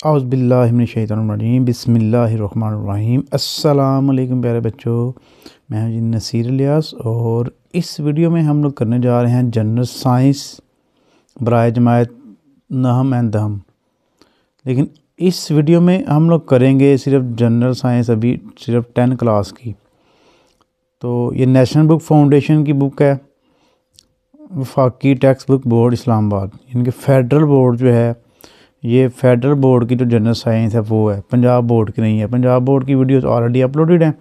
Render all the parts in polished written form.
औज़ुबिल्लाहिमिनश्शैतानिर्रजीम बिस्मिल्लाहिर्रहमानिर्रहीम। अस्सलाम वालेकुम प्यारे बच्चों, मैं हूं जी नसीर इलियास और इस वीडियो में हम लोग करने जा रहे हैं जनरल साइंस बराए जमायत नहम एंड दहम। लेकिन इस वीडियो में हम लोग करेंगे सिर्फ जनरल साइंस, अभी सिर्फ 10 क्लास की। तो ये नेशनल बुक फाउंडेशन की बुक है, वफाकी टेक्स्ट बुक बोर्ड इस्लामाबाद, इनके फेडरल बोर्ड जो है, ये फेडरल बोर्ड की जो जनरल साइंस है वो है, पंजाब बोर्ड की नहीं है। पंजाब बोर्ड की वीडियोस ऑलरेडी अपलोडेड हैं,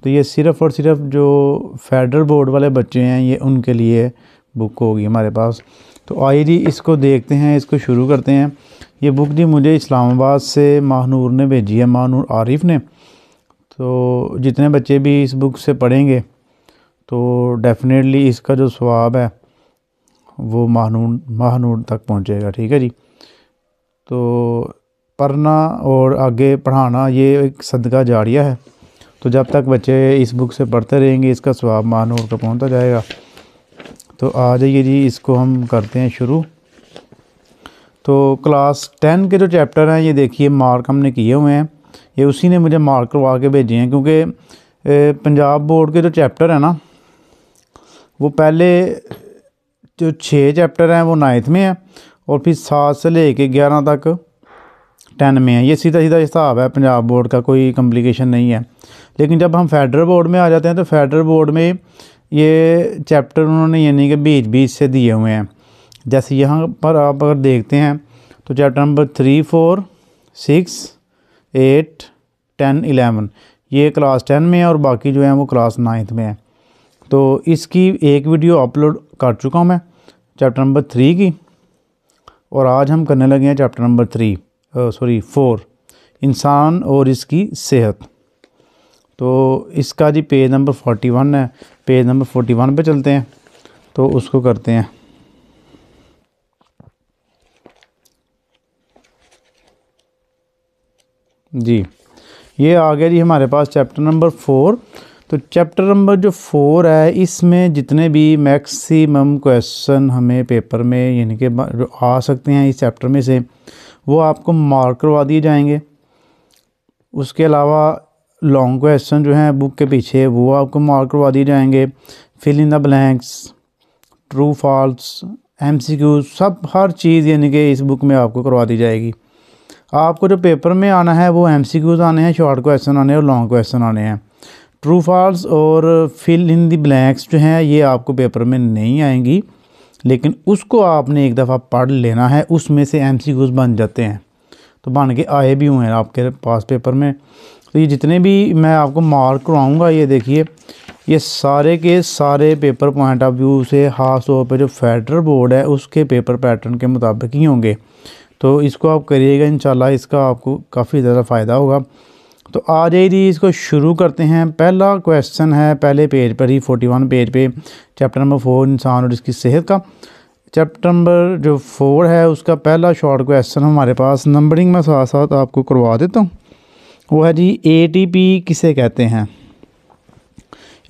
तो ये सिर्फ़ और सिर्फ जो फेडरल बोर्ड वाले बच्चे हैं ये उनके लिए बुक होगी हमारे पास। तो आइए जी इसको देखते हैं, इसको शुरू करते हैं। ये बुक जी मुझे इस्लामाबाद से महानूर ने भेजी है, महानूर आरिफ ने। तो जितने बच्चे भी इस बुक से पढ़ेंगे तो डेफिनेटली इसका जो सवाब है वो महानूर तक पहुँचेगा। ठीक है जी। तो पढ़ना और आगे पढ़ाना ये एक सदका जारिया है, तो जब तक बच्चे इस बुक से पढ़ते रहेंगे इसका सवाब महानूर तक पहुंचता जाएगा। तो आ जाइए जी, इसको हम करते हैं शुरू। तो क्लास 10 के जो चैप्टर हैं ये देखिए मार्क हमने किए हुए हैं, ये उसी ने मुझे मार्क करवा के भेजे हैं, क्योंकि पंजाब बोर्ड के जो चैप्टर है ना वो पहले जो 6 चैप्टर हैं वो 9th में है और फिर 7 से लेके 11 तक 10 में है। ये सीधा सीधा हिसाब है पंजाब बोर्ड का, कोई कॉम्प्लिकेशन नहीं है। लेकिन जब हम फेडरल बोर्ड में आ जाते हैं तो फेडरल बोर्ड में ये चैप्टर उन्होंने यानी कि बीच बीच से दिए हुए हैं। जैसे यहाँ पर आप अगर देखते हैं तो चैप्टर नंबर 3, 4, 6, 8, 10, 11 ये क्लास 10 में है और बाकी जो है वो क्लास 9th में है। तो इसकी एक वीडियो अपलोड कर चुका हूँ मैं चैप्टर नंबर 3 की, और आज हम करने लगे हैं चैप्टर नंबर 4, इंसान और इसकी सेहत। तो इसका जी पेज नंबर 41 है, पेज नंबर 41 पे चलते हैं तो उसको करते हैं जी। ये आ गया जी हमारे पास चैप्टर नंबर 4। तो चैप्टर नंबर जो 4 है इसमें जितने भी मैक्सिमम क्वेश्चन हमें पेपर में यानी कि जो आ सकते हैं इस चैप्टर में से वो आपको मार्क करवा दिए जाएंगे। उसके अलावा लॉन्ग क्वेश्चन जो हैं बुक के पीछे वो आपको मार्क करवा दिए जाएंगे। Fill in the blanks, true false, MCQ सब हर चीज़ यानी कि इस बुक में आपको करवा दी जाएगी। आपको जो पेपर में आना है वो MCQs आने हैं, शॉर्ट क्वेश्चन आने हैं और लॉन्ग क्वेश्चन आने हैं। ट्रू फॉल्स और फिल इन दी ब्लैंक्स जो हैं ये आपको पेपर में नहीं आएंगी, लेकिन उसको आपने एक दफ़ा पढ़ लेना है, उसमें से MCQs बन जाते हैं, तो बन के आए भी हुए हैं आपके पास पेपर में। तो ये जितने भी मैं आपको मार्क करवाऊँगा ये देखिए ये सारे के सारे पेपर पॉइंट ऑफ व्यू से खास तौर पर जो फेडरल बोर्ड है उसके पेपर पैटर्न के मुताबिक ही होंगे। तो इसको आप करिएगा, इंशाल्लाह इसका आपको काफ़ी ज़्यादा फ़ायदा होगा। तो आ जाइए इसको शुरू करते हैं। पहला क्वेश्चन है पहले पेज पर ही 41 पेज पे, चैप्टर नंबर 4 इंसान और इसकी सेहत का। चैप्टर नंबर जो 4 है उसका पहला शॉर्ट क्वेश्चन हमारे पास, नंबरिंग में साथ साथ आपको करवा देता हूँ, वो है जी ATP किसे कहते हैं।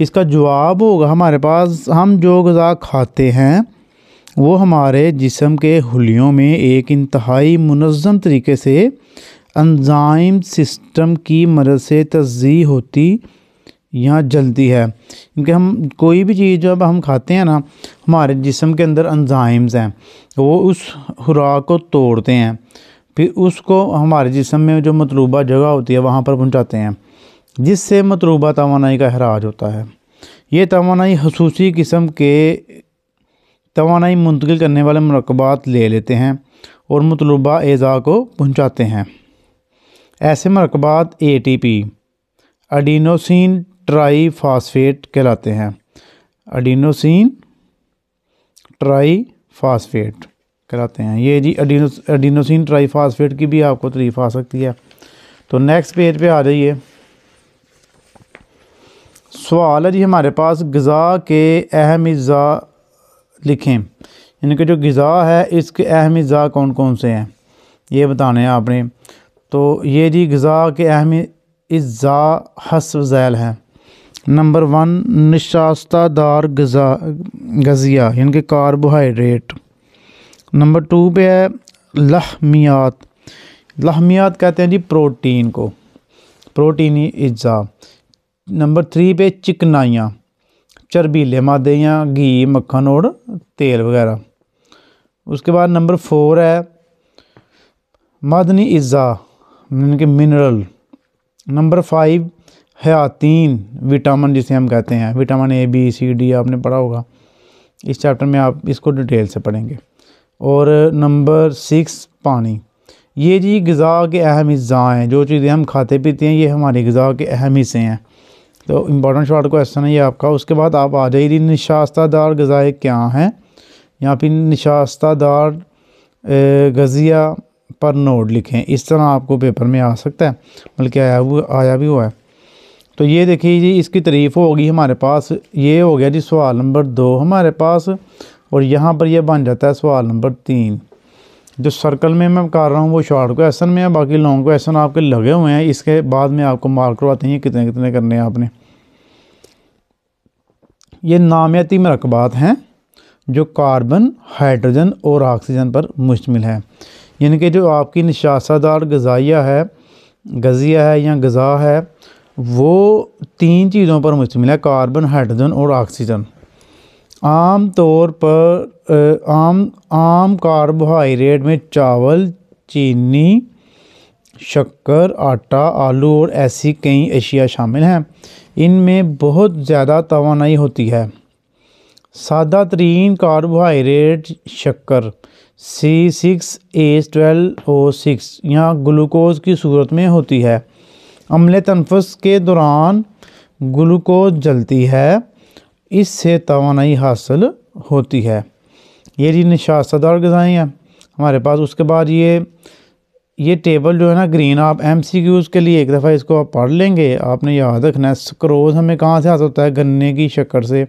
इसका जवाब होगा हमारे पास, हम जो ग़िज़ा खाते हैं वो हमारे जिस्म के हुलियों में एक इंतहाई मुनज़्ज़म तरीके से एंजाइम सिस्टम की मदद से तज़्ज़ीह होती या जलती है। क्योंकि हम कोई भी चीज़ जब हम खाते हैं ना, हमारे जिस्म के अंदर एंजाइम्स हैं, वो उस खुराक को तोड़ते हैं, फिर उसको हमारे जिस्म में जो मतलूबा जगह होती है वहाँ पर पहुँचाते हैं, जिससे मतलूबा तवानाई का अखराज होता है। ये तवानाई खसूसी किस्म के तवानाई मुंतकिल करने वाले मरकबात ले लेते हैं और मतलूबा एज़ा को पहुँचाते हैं। ऐसे मरकबात ATP एडिनोसिन ट्राईफॉस्फेट कहलाते हैं। एडिनोसिन ट्राईफॉस्फेट कहलाते हैं ये जी। एडिनोसिन ट्राईफॉस्फेट की भी आपको तारीफ आ सकती है। तो नेक्स्ट पेज पे आ जाइए। सवाल है जी हमारे पास, ग़िज़ा के अहम अज़्ज़ा लिखें, यानी कि जो ग़िज़ा है इसके अहम अज़्ज़ा कौन कौन से हैं ये बताने हैं आपने। तो ये जी ग़िज़ा के अहम अज़्ज़ा हस्ब ज़ैल हैं। नंबर 1 निशास्तादार गज़िया यानी कि कार्बोहाइड्रेट। नंबर 2 पे है लहमियात लहमियात कहते हैं जी प्रोटीन को, प्रोटीनी अज्जा। नंबर 3 पे चिकनाइयाँ, चर्बीले मादे या घी, मक्खन और तेल वगैरह। उसके बाद नंबर 4 है मदनी अज्जा यानी कि मिनरल। नंबर 5 हयातीन, विटामिन जिसे हम कहते हैं, vitamin A B C D आपने पढ़ा होगा, इस चैप्टर में आप इसको डिटेल से पढ़ेंगे। और नंबर 6 पानी। ये जी ग़िज़ा के अहम हिस्सा हैं, जो चीज़ें हम खाते पीते हैं ये हमारी ग़िज़ा के अहम हिस्से हैं। तो इम्पॉर्टेंट शॉर्ट क्वेश्चन है ये आपका। उसके बाद आप आ जाइए निशास्तादार ग़िज़ाएँ क्या हैं, यहाँ पे निशास्तादार ग़िज़ा पर नोट लिखें। इस तरह आपको पेपर में आ सकता है, बल्कि आया भी हुआ है। तो ये देखिए जी, इसकी तारीफ़ होगी हमारे पास। ये हो गया जी सवाल नंबर 2 हमारे पास, और यहाँ पर ये बन जाता है सवाल नंबर 3। जो सर्कल में मैं कर रहा हूँ वो शॉर्ट क्वेश्चन में है, बाकी लॉन्ग क्वेश्चन आपके लगे हुए हैं। इसके बाद में आपको मार्क करवाते हैं कितने कितने करने हैं आपने। ये नामियाती मरकबात हैं जो कार्बन, हाइड्रोजन और ऑक्सीजन पर मुश्तमिल है। यानी कि जो आपकी निशासादार ग़िज़ाइया है, ग़िज़िया है या ग़िज़ा है, वो 3 चीज़ों पर मुश्तमिल है, कार्बन, हाइड्रोजन और ऑक्सीजन। आम तौर पर आम कार्बोहाइड्रेट में चावल, चीनी, शक्कर, आटा, आलू और ऐसी कई अशिया शामिल हैं। इनमें बहुत ज़्यादा तवानाई होती है। सादा तरीन कार्बोहाइड्रेट शक्कर C6H12O6 यहाँ ग्लूकोज की सूरत में होती है। अम्ल तनफ़ुस के दौरान ग्लूकोज जलती है, इससे तवानाई हासिल होती है। ये जी निशास्तादार ग़िज़ाएँ हैं हमारे पास। उसके बाद ये टेबल जो है ना ग्रीन, आप MCQs के लिए एक दफ़ा इसको आप पढ़ लेंगे। आपने याद रखना है सुक्रोज़ हमें कहाँ से हासिल होता है, गन्ने की शक्कर से।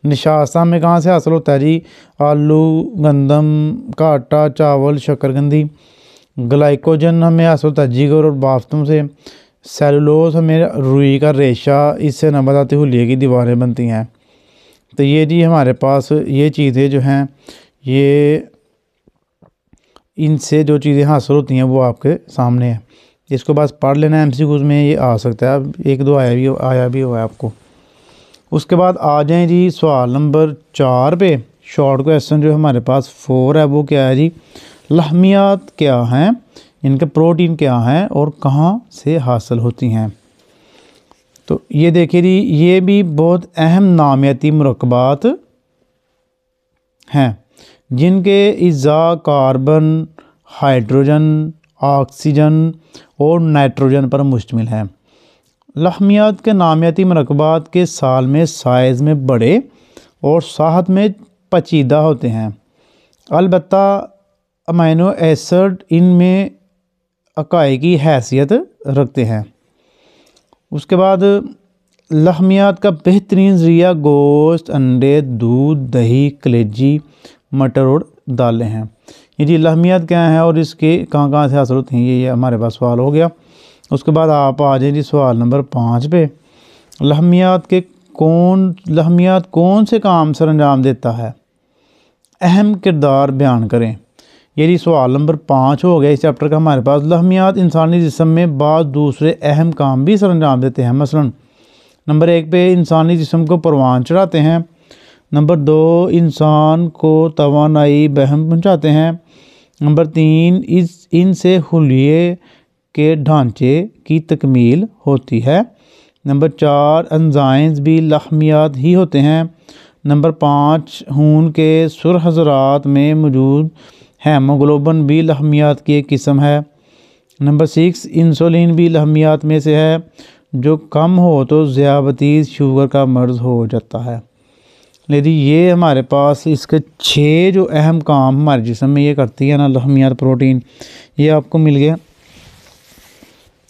निशास्ता हमें कहाँ से हासिल होता है जी, आलू, गंदम का आटा, चावल, शक्करकंदी। ग्लाइकोजन हमें हासिल होता है जिगर और बाफ्तुम से। सेलुलोज हमें रुई का रेशा, इससे नबाताती हुलिये की दीवारें बनती हैं। तो ये जी हमारे पास ये चीज़ें जो हैं, ये इनसे जो चीज़ें हासिल होती हैं वो आपके सामने है। इसको बस पढ़ लेना, MCQs में ये आ सकता है, 1-2 आया भी हुआ है आपको। उसके बाद आ जाएं जी सवाल नंबर 4 पे। शॉर्ट क्वेश्चन जो हमारे पास 4 है वो क्या है जी, लहमियात क्या हैं, इनके प्रोटीन क्या हैं और कहाँ से हासिल होती हैं। तो ये देखिए जी, ये भी बहुत अहम नामियाती मरकबात हैं जिनके अज़्ज़ा कार्बन, हाइड्रोजन, ऑक्सीजन और नाइट्रोजन पर मुश्तमिल हैं। लहमियात के नामियाती मरकबात के साल में साइज़ में बड़े और साहत में पचीदा होते हैं। अलबत्ता अमीनो एसिड इनमें अकाई की हैसियत रखते हैं। उसके बाद लहमियात का बेहतरीन ज़रिया गोश्त, अंडे, दूध, दही, कलेजी, मटर और दालें हैं। ये जी लहमियात क्या हैं और इसके कहाँ कहाँ से हासिल होती हैं, ये हमारे पास सवाल हो गया। उसके बाद आप आ जाए जी सवाल नंबर 5 पे। लहमियात कौन से काम सर अंजाम देता है, अहम किरदार बयान करें। ये जी सवाल नंबर 5 हो गया इस चैप्टर का हमारे पास। लहमियात इंसानी जिस्म में बाद दूसरे अहम काम भी सर अंजाम देते हैं। मसलन नंबर 1 पे इंसानी जिस्म को परवान चढ़ाते हैं। नंबर 2 इंसान को तवानाई बहम पहुँचाते हैं। नंबर 3 इनसे हुलिये के ढांचे की तकमील होती है। नंबर 4 एंजाइम्स भी लहमियात ही होते हैं। नंबर 5 खून के सुरख ज़रात में मौजूद हेमोग्लोबिन भी लहमियात की एक किस्म है। नंबर 6 इंसुलिन भी लहमियात में से है, जो कम हो तो ज़ियाबतीस शुगर का मर्ज़ हो जाता है। लेकिन ये हमारे पास इसके 6 जो अहम काम हमारे जिस्म में ये करती है ना लहमियात प्रोटीन, ये आपको मिल गया।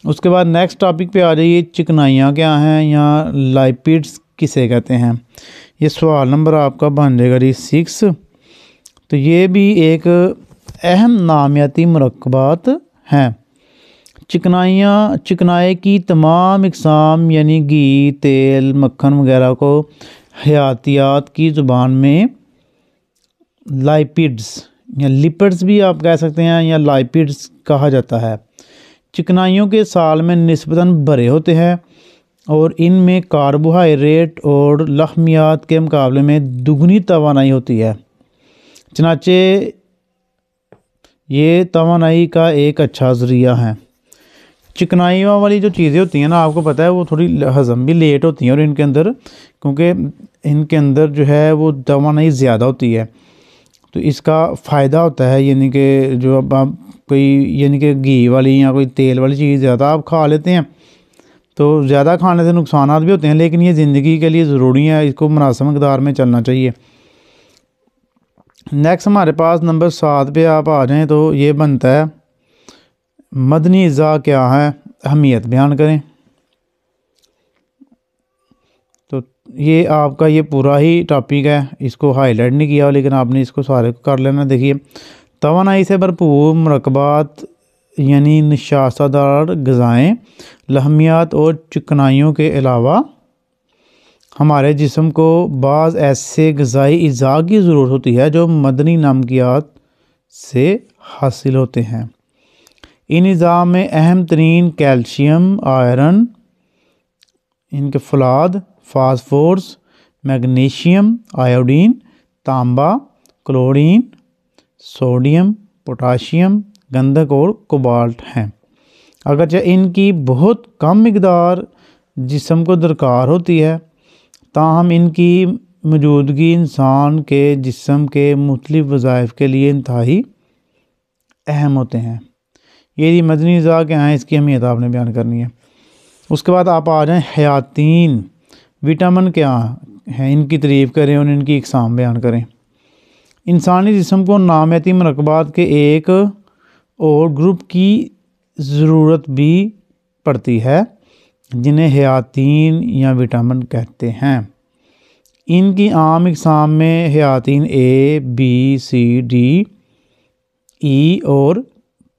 उसके बाद नेक्स्ट टॉपिक पे आ जाइए, चिकनाइयाँ क्या हैं या लाइपिड्स किसे कहते हैं। ये सवाल नंबर आपका बन जाएगा जी 6। तो ये भी एक अहम नामियाती मरकबात हैं। चिकनाई की तमाम इकसाम यानी घी, तेल, मक्खन वगैरह को हयातियात की ज़ुबान में लाइपिड्स या लिपिड्स भी आप कह सकते हैं, या लाइपिड्स कहा जाता है। चिकनाइयों के साल में निस्बतन भरे होते हैं और इनमें कार्बोहाइड्रेट और लहमियात के मुकाबले में दुगनी तवानाई होती है। चनाचे ये तवानाई का एक अच्छा ज़रिया है। चिकनाइयों वाली जो चीज़ें होती हैं ना, आपको पता है वो थोड़ी हज़म भी लेट होती हैं, और इनके अंदर क्योंकि इनके अंदर जो है वो तवानाई ज़्यादा होती है, तो इसका फ़ायदा होता है। यानी कि जो अब आप कोई यानी कि घी वाली या कोई तेल वाली चीज़ ज़्यादा आप खा लेते हैं तो ज़्यादा खाने से नुकसानात भी होते हैं, लेकिन ये ज़िंदगी के लिए ज़रूरी है, इसको मुनासिब मक़दार में चलना चाहिए। नेक्स्ट हमारे पास नंबर 7 पे आप आ जाएं तो ये बनता है मदनी अज़ा क्या है, अहमियत बयान करें। तो ये आपका ये पूरा ही टॉपिक है, इसको हाईलाइट नहीं किया लेकिन आपने इसको सारे को कर लेना। देखिए, तवानाई से भरपूर मरकबात यानी नशास्तदार ग़िज़ाएँ, लहमियात और चिकनाइयों के अलावा हमारे जिस्म को बाज़ ऐसे ग़िज़ाई अज़ा की ज़रूरत होती है जो मदनी नमकियात से हासिल होते हैं। इन अज़ा में अहम तरीन कैल्शियम, आयरन, इनके फलाद, फास्फोरस, मैग्नीशियम, आयोडीन, तांबा, क्लोरीन, सोडियम, पोटाशियम, गंधक और कोबाल्ट हैं। अगरचे इनकी बहुत कम मिकदार जिस्म को दरकार होती है, ताहम इनकी मौजूदगी इंसान के जिस्म के मुख्तलिफ़ वज़ाइफ के लिए इंतहाई अहम होते हैं। ये मदनी अज़ा क्या हैं, इसकी अहमियत आपने बयान करनी है। उसके बाद आप आ जाएँ हयातीन विटामिन क्या हैं, इनकी तारीफ़ करें और इनकी इकसाम बयान करें। इंसानी जिस्म को नामियाती मरकबात के एक और ग्रुप की ज़रूरत भी पड़ती है जिन्हें हयातीन या विटामिन कहते हैं। इनकी आम इकसाम में हयातीन ए, बी, सी, डी, ई और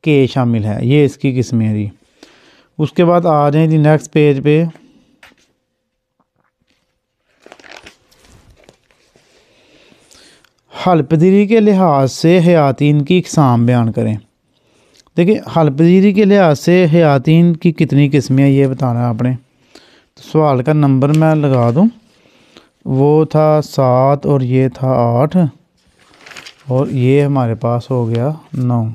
के शामिल है। ये इसकी किस्में हैं जी। उसके बाद आ जाएं जी नेक्स्ट पेज पे। हलपजीरी के लिहाज से हयातीन की इकसाम बयान करें। देखिए, हलपजीरी के लिहाज से हयातीन की कितनी किस्में हैं ये बताना है आपने। तो सवाल का नंबर मैं लगा दूं, वो था 7 और ये था 8 और ये हमारे पास हो गया 9।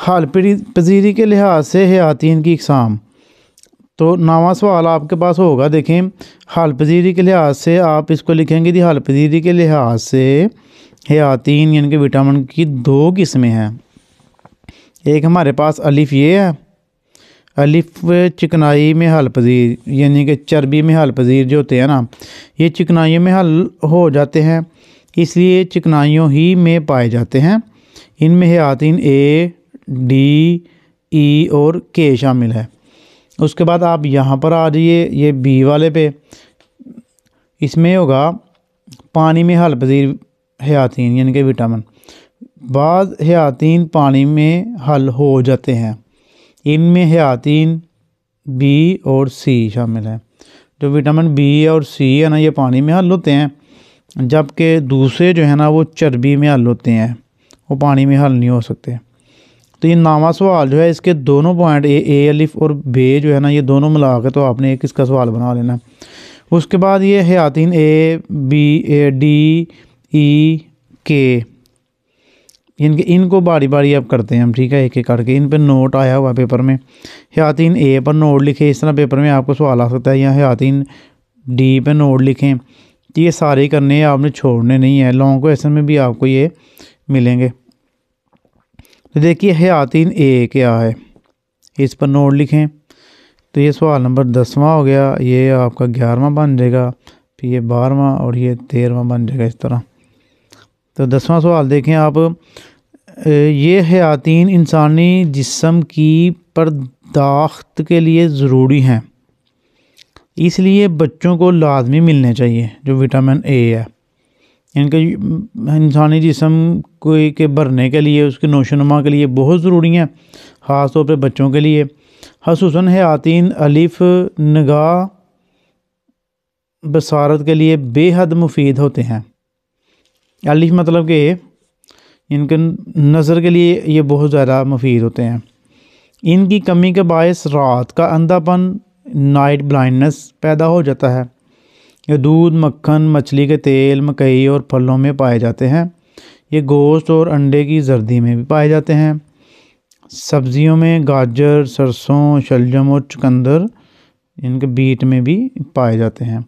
हलपजीरी के लिहाज से हयातीन की इकसाम, तो 9वां सवाल आपके पास होगा। देखें, हलपजीरी के लिहाज से आप इसको लिखेंगे थी, हलपजीरी के लिहाज से हयातीन यानी कि विटामिन की 2 किस्में हैं। एक हमारे पास अलिफ ये है, अलिफ चिकनाई में हलपजीर यानी कि चर्बी में हलपजीर जो होते हैं ना, ये चिकनाइयों में हल हो जाते हैं, इसलिए चिकनाइयों ही में पाए जाते हैं। इनमें हयातीन ए, डी, ई और के शामिल है। उसके बाद आप यहाँ पर आ जाइए, ये बी वाले पे, इसमें होगा पानी में हलपजीर हयातीन यानी कि विटामिन। बाद हयातीन पानी में हल हो जाते हैं, इनमें हयातीन बी और सी शामिल है। जो विटामिन बी और सी है ना, ये पानी में हल होते हैं, जबकि दूसरे जो है ना वो चर्बी में हल होते हैं, वो पानी में हल नहीं हो सकते। तो ये 9वां सवाल जो है, इसके दोनों पॉइंट ए अलिफ और बे जो है ना, ये दोनों मिला के तो आपने एक इसका सवाल बना लेना। उसके बाद ये हयातीन ए, बी, डी, ई, के, इनको बारी बारी अब करते हैं हम, ठीक है, एक एक करके। इन पर नोट आया हुआ पेपर में, हयातीन ए पर नोट लिखे, इस तरह पेपर में आपको सवाल आ सकता है, या हयातीन डी पर नोट लिखें। ये सारे करने हैं, आपने छोड़ने नहीं है। लॉन्ग क्वेश्चन में भी आपको ये मिलेंगे। तो देखिए, हयातीन ए क्या है, इस पर नोट लिखें। तो ये सवाल नंबर 10वां हो गया, ये आपका 11वां बन जाएगा, फिर ये 12वां और ये 13वां बन जाएगा इस तरह। तो 10वां सवाल देखें आप, ये हयातीन इंसानी जिस्म की पर्दाख्त के लिए ज़रूरी हैं, इसलिए बच्चों को लाजमी मिलने चाहिए। जो विटामिन ए है, इनके इंसानी जिस्म को के भरने के लिए, उसके नोशोनुमा के लिए बहुत ज़रूरी हैं, ख़ास तौर पे बच्चों के लिए। खसूसन हयातीन अलिफ, नगाह, बसारत के लिए बेहद मुफीद होते हैं। अलिफ मतलब कि इनके नज़र के लिए ये बहुत ज़्यादा मुफीद होते हैं। इनकी कमी के बायस रात का अंधापन, नाइट ब्लाइंडनेस पैदा हो जाता है। ये दूध, मक्खन, मछली के तेल, मकई और फलों में पाए जाते हैं। ये गोश्त और अंडे की जर्दी में भी पाए जाते हैं। सब्जियों में गाजर, सरसों, शलजम और चुकंदर इनके बीट में भी पाए जाते हैं।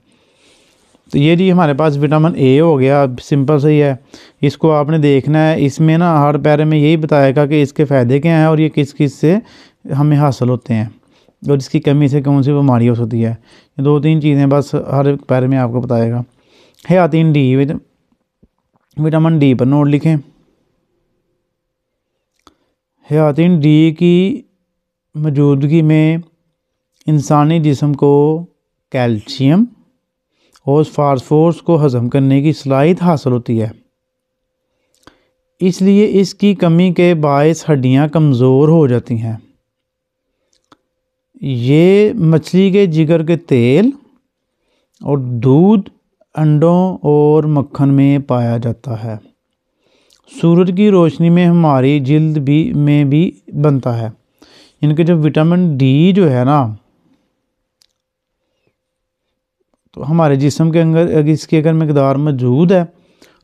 तो ये जी हमारे पास विटामिन ए हो गया, सिंपल सही है। इसको आपने देखना है। इसमें ना हर पैरे में यही बताएगा कि इसके फ़ायदे क्या हैं और ये किस किस से हमें हासिल होते हैं और इसकी कमी से कौन सी बीमारी हो सकती है। ये 2-3 चीज़ें बस हर पैरे में आपको बताएगा। हयातीन डी, विटामिन डी पर नोट लिखें। हयातीन डी की मौजूदगी में इंसानी जिस्म को कैल्शियम और फास्फोरस को हज़म करने की सलाहियत हासिल होती है। इसलिए इसकी कमी के बायस हड्डियां कमज़ोर हो जाती हैं। ये मछली के जिगर के तेल और दूध, अंडों और मक्खन में पाया जाता है। सूरज की रोशनी में हमारी जिल्द में भी बनता है। इनके जो विटामिन डी जो है ना, तो हमारे जिस्म के अंदर इसकी अगर मकदार मौजूद है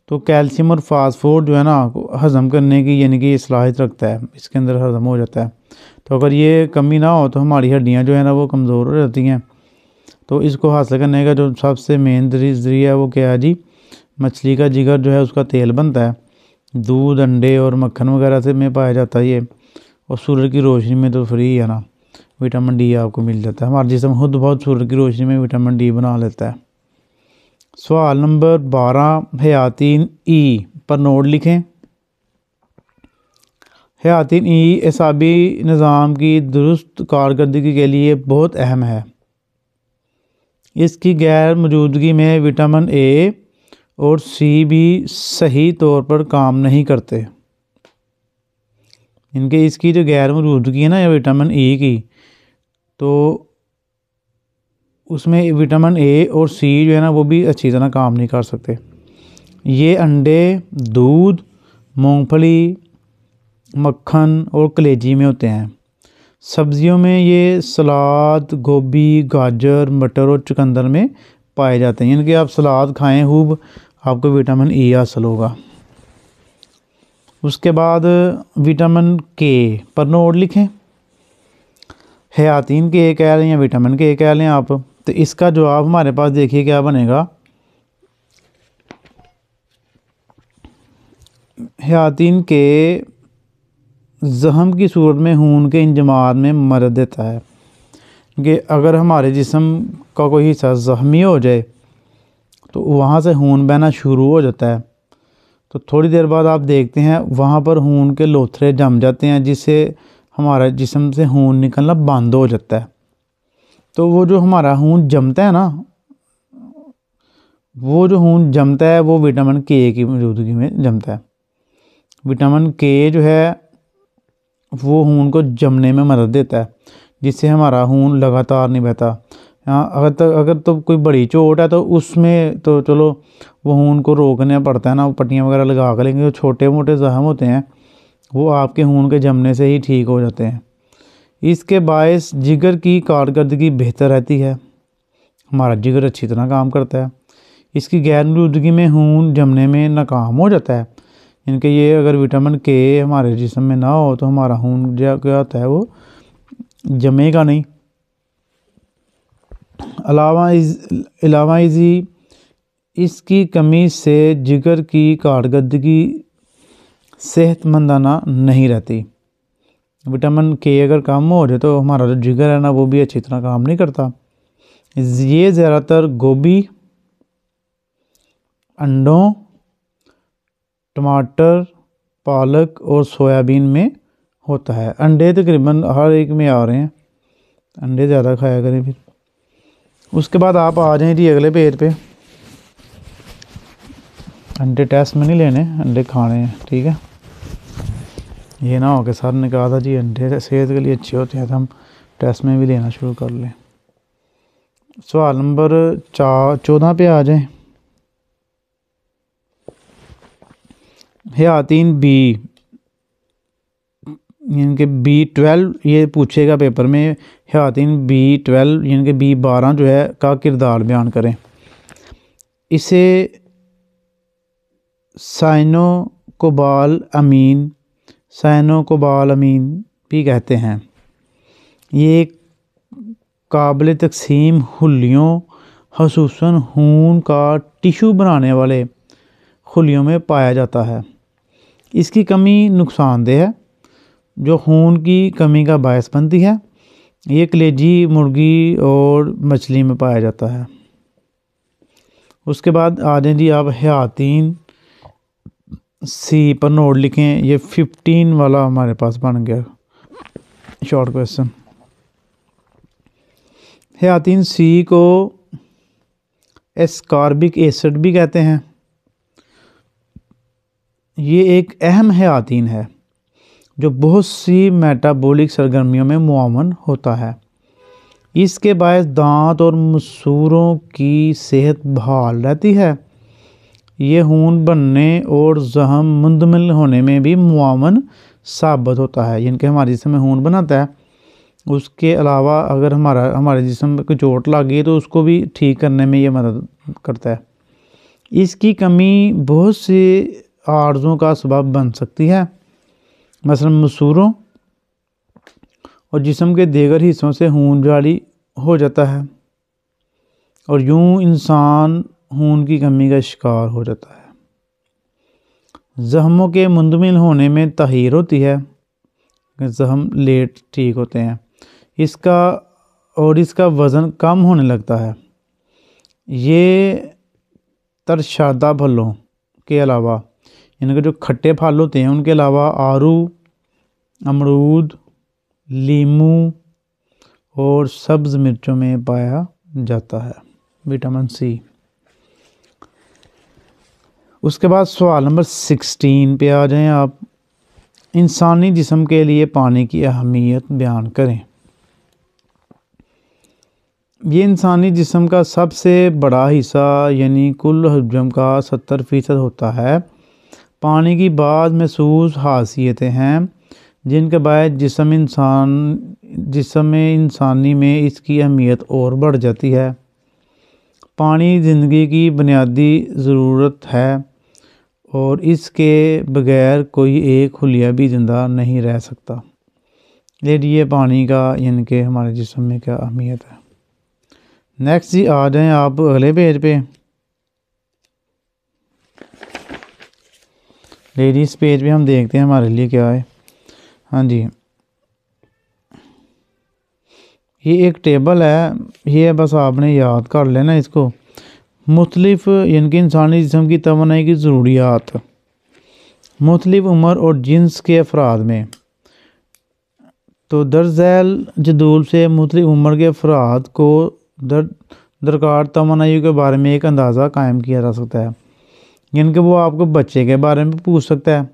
तो कैल्शियम और फास्फोर जो है ना हज़म करने की यानी कि सलाहियत रखता है, इसके अंदर हज़म हो जाता है। तो अगर ये कमी ना हो तो हमारी हड्डियां जो है ना वो कमज़ोर हो जाती हैं। तो इसको हासिल करने का जो सबसे मेन ज़रिया है वो क्या है जी, मछली का जिगर जो है उसका तेल बनता है। दूध, अंडे और मक्खन वगैरह से में पाया जाता है ये। और सूरज की रोशनी में तो फ्री है ना, विटामिन डी आपको मिल जाता है। हमारा जिस्म खुद बहुत सूरज की रोशनी में विटामिन डी बना लेता है। सवाल नंबर 12, हयातीन ई पर नोट लिखें। हयातीन ई एसाबी निज़ाम की दुरुस्त कारकर्दगी के लिए बहुत अहम है। इसकी गैर मौजूदगी में विटामिन ए और सी भी सही तौर पर काम नहीं करते। इनके इसकी जो गैर मौजूदगी है ना या विटामिन ई की, तो उसमें विटामिन ए और सी जो है ना वो भी अच्छी तरह काम नहीं कर सकते। ये अंडे, दूध, मूंगफली, मक्खन और कलेजी में होते हैं। सब्जियों में ये सलाद, गोभी, गाजर, मटर और चुकंदर में पाए जाते हैं। यानी कि आप सलाद खाएं खूब, आपको विटामिन ई हासिल होगा। उसके बाद विटामिन के पर नोट लिखें। हयातीन के कह लें या विटामिन के कह लें आप, तो इसका जवाब हमारे पास देखिए क्या बनेगा। हयातीन के जख्म की सूरत में खून के इंजमात में मदद देता है कि अगर हमारे जिस्म का कोई हिस्सा ज़ख्मी हो जाए तो वहाँ से खून बहना शुरू हो जाता है। तो थोड़ी देर बाद आप देखते हैं वहाँ पर खून के लोथरे जम जाते हैं, जिससे हमारा जिस्म से खून निकलना बंद हो जाता है। तो वो जो हमारा खून जमता है ना, वो जो खून जमता है वो विटामिन के की मौजूदगी में जमता है। विटामिन के जो है वो खून को जमने में मदद देता है, जिससे हमारा खून लगातार नहीं बहता। हाँ, अगर तो कोई बड़ी चोट है तो उसमें तो चलो वो खून को रोकना पड़ता है ना, पट्टियाँ वगैरह लगा कर। लेंगे जो छोटे मोटे जख्म होते हैं वो आपके खून के जमने से ही ठीक हो जाते हैं। इसके बायस जिगर की कारकर्दगी बेहतर रहती है, हमारा जिगर अच्छी तरह काम करता है। इसकी गैर मौजूदगी में खून जमने में नाकाम हो जाता है। इनके ये अगर विटामिन के हमारे जिस्म में ना हो तो हमारा खून जो क्या होता है वो जमेगा नहीं। अलावा इसकी कमी से जिगर की कारकर्दगी सेहतमंदाना नहीं रहती। विटामिन के अगर कम हो जाए तो हमारा जो जिगर है ना वो भी अच्छी तरह काम नहीं करता। ये ज़्यादातर गोभी, अंडों, टमाटर, पालक और सोयाबीन में होता है। अंडे तकरीबन हर एक में आ रहे हैं, अंडे ज़्यादा खाया करें। फिर उसके बाद आप आ जाएं जी अगले पेज पे। अंडे टेस्ट में नहीं लेने, अंडे खाने हैं, ठीक है। ये ना हो कि सर ने कहा था जी अंडे सेहत के लिए अच्छे होते हैं तो हम टेस्ट में भी लेना शुरू कर लें। सवाल नंबर 14 पे आ जाएं। हयातीन बी यानी कि B12 ये पूछेगा पेपर में। हयातीन B12 यानी कि B12 जो है का किरदार बयान करें। इसे साइनो कोबाल अमीन भी कहते हैं। ये काबिल तकसीम हुलियों खसूसन खून का टिश्यू बनाने वाले खुलियों में पाया जाता है। इसकी कमी नुकसानदेह है जो खून की कमी का बायस बनती है। ये कलेजी, मुर्गी और मछली में पाया जाता है। उसके बाद आ जाए जी आप हयातीन सी पर नोट लिखें। ये 15 वाला हमारे पास बन गया शॉर्ट क्वेश्चन। हयातीन सी को एस्कॉर्बिक एसिड भी कहते हैं। ये एक अहम हयातीन है जो बहुत सी मेटाबॉलिक सरगर्मियों में मुआवन होता है। इसके बायस दांत और मसूरों की सेहत बहाल रहती है। ये खून बनने और जख्म मुंदमिल होने में भी मुआवन साबित होता है। यानी कि हमारे जिस्म में खून बनाता है, उसके अलावा अगर हमारे जिस्म में कोई चोट लग गई तो उसको भी ठीक करने में ये मदद करता है। इसकी कमी बहुत सी आर्ज़ों का सबब बन सकती है, मसलन मसूरों और जिस्म के दीगर हिस्सों से खून जारी हो जाता है और यूं इंसान खून की कमी का शिकार हो जाता है। जख्मों के मुंदमिल होने में तहीर होती है, जख्म लेट ठीक होते हैं। इसका वज़न कम होने लगता है। ये तरशादा फलों के अलावा यानी कि जो खट्टे फल होते हैं उनके अलावा आड़ू, अमरूद, लीमू और सब्ज़ मिर्चों में पाया जाता है विटामिन सी। उसके बाद सवाल नंबर 16 पे आ जाएं आप। इंसानी जिस्म के लिए पानी की अहमियत बयान करें। ये इंसानी जिस्म का सबसे बड़ा हिस्सा यानी कुल हजम का 70% होता है। पानी की बाद महसूस खासियतें हैं जिनके बाद जिस्म इंसानी में इसकी अहमियत और बढ़ जाती है। पानी ज़िंदगी की बुनियादी ज़रूरत है और इसके बगैर कोई एक खुलिया भी ज़िंदा नहीं रह सकता। ये पानी का यानी कि हमारे जिस्म में क्या अहमियत है। नेक्स्ट जी आ जाएं आप अगले पेज पे। इस पेज पे हम देखते हैं हमारे लिए क्या है। हाँ जी, ये एक टेबल है, ये बस आपने याद कर लेना इसको। मुख्तलिफ यानी कि इंसानी जिस्म की तवानाई की ज़रूरियात मुख्तलिफ उम्र और जिन्स के अफराद में। तो दरअसल जदूल से मुख्तलिफ उम्र के अफराद को दरकार तवानाई के बारे में एक अंदाज़ा कायम किया जा सकता है। यानी कि वो आपको बच्चे के बारे में पूछ सकता है,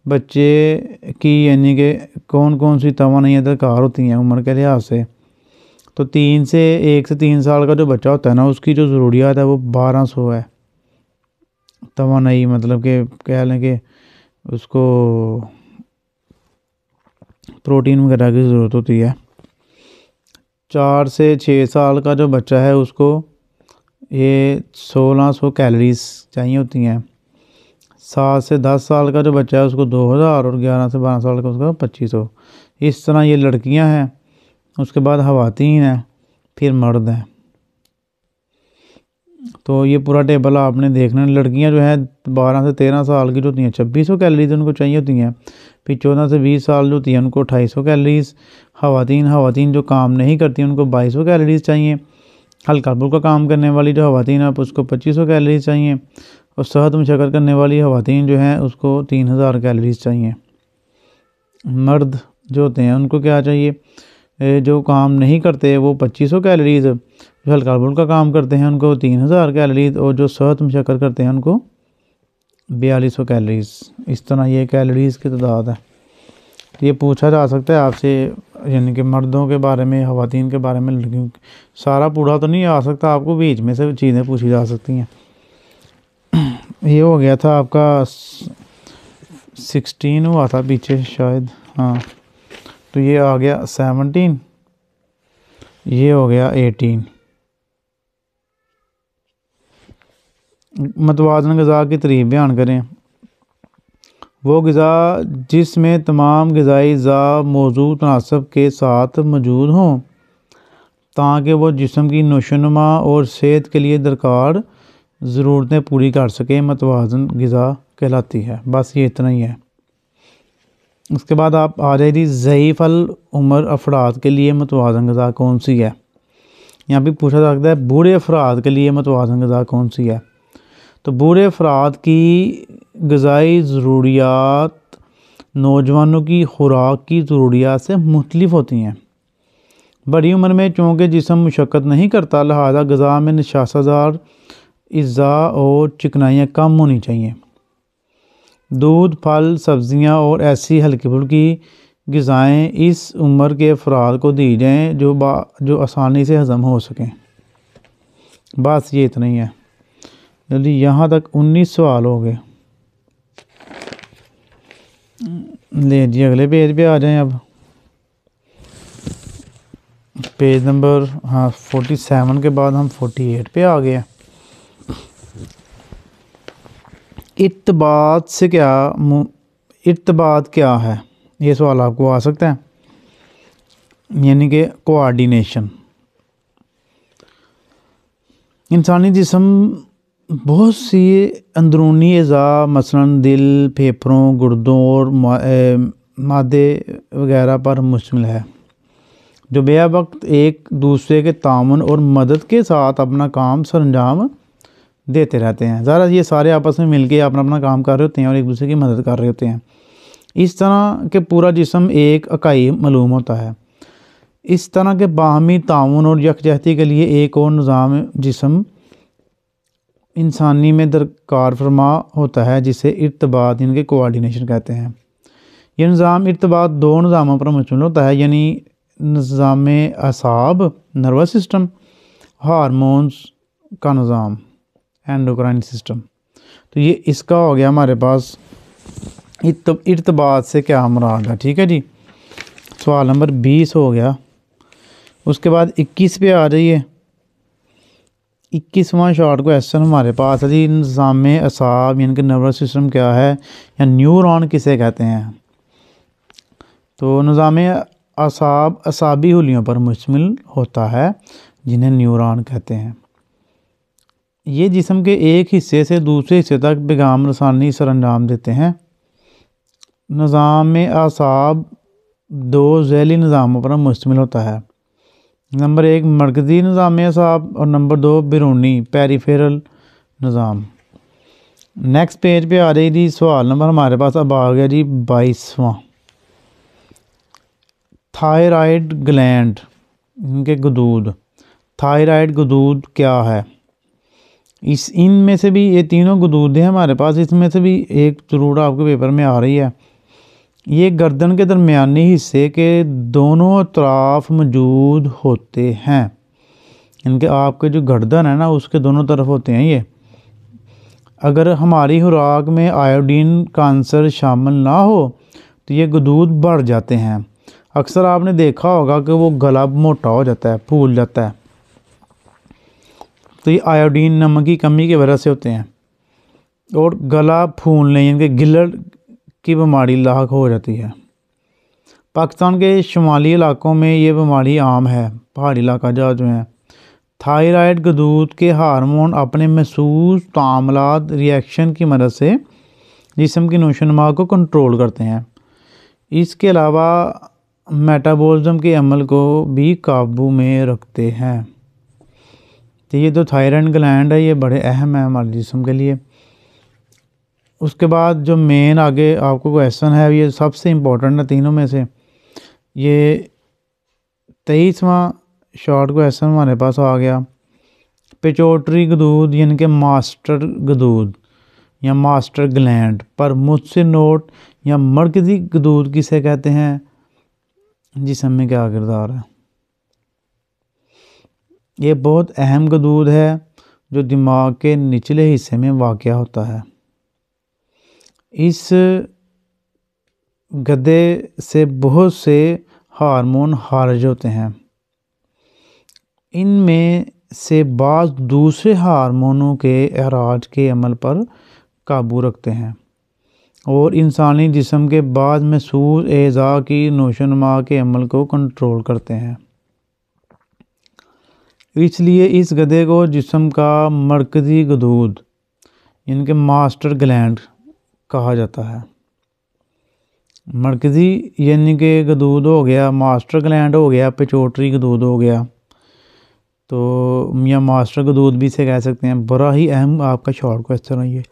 बच्चे की यानी कि कौन कौन सी तवानाइयाँ दरकार होती हैं उम्र के लिहाज से। तो 1 से 3 साल का जो बच्चा होता है ना, उसकी जो ज़रूरियात है वो 1200 है तवानाई, मतलब कि कह लें कि उसको प्रोटीन वगैरह की ज़रूरत होती है। 4 से 6 साल का जो बच्चा है उसको ये 1600 कैलोरीज चाहिए होती हैं। 7 से 10 साल का जो बच्चा है उसको 2000 और 11 से 12 साल का उसका 2500। इस तरह ये लड़कियां हैं, उसके बाद खवातीन हैं, फिर मर्द हैं। तो ये पूरा टेबल आपने देखना। लड़कियां जो है 12 से 13 साल की जो होती हैं 2600 कैलोरीज उनको चाहिए होती हैं। फिर 14 से 20 साल जो होती हैं उनको 250 कैलोरीज। खवातीन जो काम नहीं करती उनको 2200 कैलोरीज चाहिए। हल्का फुल्का काम करने वाली जो खवातीन है उसको 2500 कैलोरीज चाहिए। और सेहत मशक्क़त करने वाली खवातीन जो हैं उसको 3000 कैलोरीज चाहिए। मर्द जो होते हैं उनको क्या चाहिए, जो काम नहीं करते वो 2500 कैलोरीज, जो हल्का फुल्का काम करते हैं उनको 3000 कैलोरीज और जो सेहत मशक्क़त करते हैं उनको 4200 कैलोरीज। इस तरह ये कैलोरीज़ की तादाद है। तो ये पूछा जा सकता है आपसे यानी कि मर्दों के बारे में, ख़वातीन के बारे में, लड़कियों, सारा पूरा तो नहीं आ सकता, आपको बीच में से चीज़ें पूछी जा सकती हैं। ये हो गया था आपका 16 हुआ था पीछे शायद, हाँ, तो ये आ गया 17, ये हो गया 18। मतवाज़न ग़िज़ा की तरीफ़ बयान करें। वो ग़िज़ा जिसमें तमाम ग़िज़ाई अज़्ज़ा मौजूद तनासब के साथ मौजूद हों ताकि वो जिस्म की नशोनुमा और सेहत के लिए दरकार ज़रूरतें पूरी कर सके, मतवाज़न ग़िज़ा कहलाती है। बस ये इतना ही है। उसके बाद आप आ जाएगी ज़ईफ़ अल उम्र अफराद के लिए मतवाज़न ग़िज़ा कौन सी है। यहाँ भी पूछा जा सकता है बूढ़े अफराद के लिए मतवाज़न ग़िज़ा कौन सी है। तो बूढ़े अफराद की ग़िज़ाई ज़रूरियात नौजवानों की खुराक की ज़रूरियात से मुख्तलिफ होती हैं। बड़ी उम्र में चूँकि जिस्म मुशक्क़त नहीं करता, लिहाजा ग़िज़ा में नशासाजार इज़्ज़ा और चिकनाइयाँ कम होनी चाहिए। दूध, फल, सब्ज़ियाँ और ऐसी हल्की फुल्की ग़िज़ाएँ इस उम्र के अफराद को दी जाएँ जो आसानी से हज़म हो सकें। बस ये इतना ही है। जल्दी, यहाँ तक 19 सवाल हो गए। ले जी अगले पेज पे आ जाएं। अब पेज नंबर 47 के बाद हम 48 पे आ गए। इत्तबात से इत्तबात क्या है, ये सवाल आपको आ सकता है, यानी कि कोऑर्डिनेशन। इंसानी जिस्म बहुत सी अंदरूनी अज़ा मसलन दिल, फेफड़ों, गुर्दों और मादे वगैरह पर मुश्तमिल है, जो बेया वक्त एक दूसरे के तामुन और मदद के साथ अपना काम सरंजाम देते रहते हैं। ज़रा ये सारे आपस में मिलके अपना अपना काम कर रहे होते हैं और एक दूसरे की मदद कर रहे होते हैं। इस तरह के पूरा जिस्म एक इकाई मालूम होता है। इस तरह के बाहमी तामुन और यकजहती के लिए एक और निज़ाम जिस्म इंसानी में दरकार फरमा होता है, जिसे इर्तबात यानी कि कोऑर्डिनेशन कहते हैं। यह निज़ाम इर्तबात दो निज़ामों पर मुश्तमिल होता है, यानी निज़ाम असाब नर्वस सिस्टम, हार्मोन्स का निज़ाम एंडोक्राइन सिस्टम। तो ये इसका हो गया हमारे पास इर्तबात से क्या मुराद है। ठीक है जी, सवाल नंबर 20 हो गया। उसके बाद 21 पे आ जाइए। 21वां शॉर्ट क्वेश्चन हमारे पास है जी, निज़ाम असाब यानी कि नर्वस सिस्टम क्या है, या न्यूरॉन किसे कहते हैं। तो निज़ाम असाब असाबी हुलियों पर मुश्तमिल होता है, जिन्हें न्यूरॉन कहते हैं। ये जिस्म के एक हिस्से से दूसरे हिस्से तक पैगाम रसानी सरंजाम देते हैं। निज़ाम असाब दो ज़ैली निज़ामों पर मुश्तमिल होता है। नंबर 1 मरकज़ी निज़ाम असाब और नंबर 2 बैरूनी पेरिफेरल निज़ाम। नेक्स्ट पेज पे आ रही थी सवाल नंबर हमारे पास अब आ गया जी 22वां। थायराइड ग्लैंड, इनके गदूद, थायराइड गदूद क्या है। इनमें से भी ये तीनों गदूद हैं हमारे पास, इसमें से भी एक ज़रूर आपके पेपर में आ रही है। ये गर्दन के दरमियानी हिस्से के दोनों अतराफ मौजूद होते हैं। इनके आपके जो गर्दन है ना, उसके दोनों तरफ होते हैं ये। अगर हमारी खुराक में आयोडीन का अंसर शामिल ना हो तो ये गदूद बढ़ जाते हैं। अक्सर आपने देखा होगा कि वो गला मोटा हो जाता है, फूल जाता है, तो ये आयोडीन नमक की कमी की वजह से होते हैं। और गला फूलने यानी कि गिलट की बीमारी लाक हो जाती है। पाकिस्तान के शुमाली इलाकों में ये बीमारी आम है, पहाड़ी इलाका जो है। थायराइड गदूद के हार्मोन अपने महसूस तामलात रिएक्शन की मदद से जिस्म की नोशोनुमा को कंट्रोल करते हैं। इसके अलावा मेटाबॉलिज्म के अमल को भी काबू में रखते हैं। तो ये जो थायराइड ग्लैंड है ये बड़े अहम है हमारे जिस्म के लिए। उसके बाद जो मेन आगे आपको क्वेश्चन है, ये सबसे इम्पोर्टेंट है तीनों में से। ये 23वां शॉर्ट क्वेश्चन हमारे पास आ गया। पिट्यूटरी गदूद यानी कि मास्टर गदूद या मास्टर ग्लैंड पर मुझसे नोट या मरकज़ी गदूद किसे कहते हैं। जिस्म में क्या किरदार है। ये बहुत अहम गदूद है जो दिमाग के निचले हिस्से में वाक़या होता है। इस गद्दे से बहुत से हार्मोन खारिज होते हैं। इनमें से बाज़ दूसरे हार्मोनों के अखराज के अमल पर काबू रखते हैं और इंसानी जिस्म के बाद महसूस एज़ा की नोशोनुमा के अमल को कंट्रोल करते हैं। इसलिए इस गद्दे को जिस्म का मरकज़ी गदूद इनके मास्टर ग्लैंड कहा जाता है। मरकज़ी यानी कि गदूद हो गया, मास्टर ग्लैंड हो गया, पिट्यूटरी गदूद हो गया, तो या मास्टर गदूद भी इसे कह सकते हैं। बड़ा ही अहम आपका शॉर्ट क्वेश्चन है ये।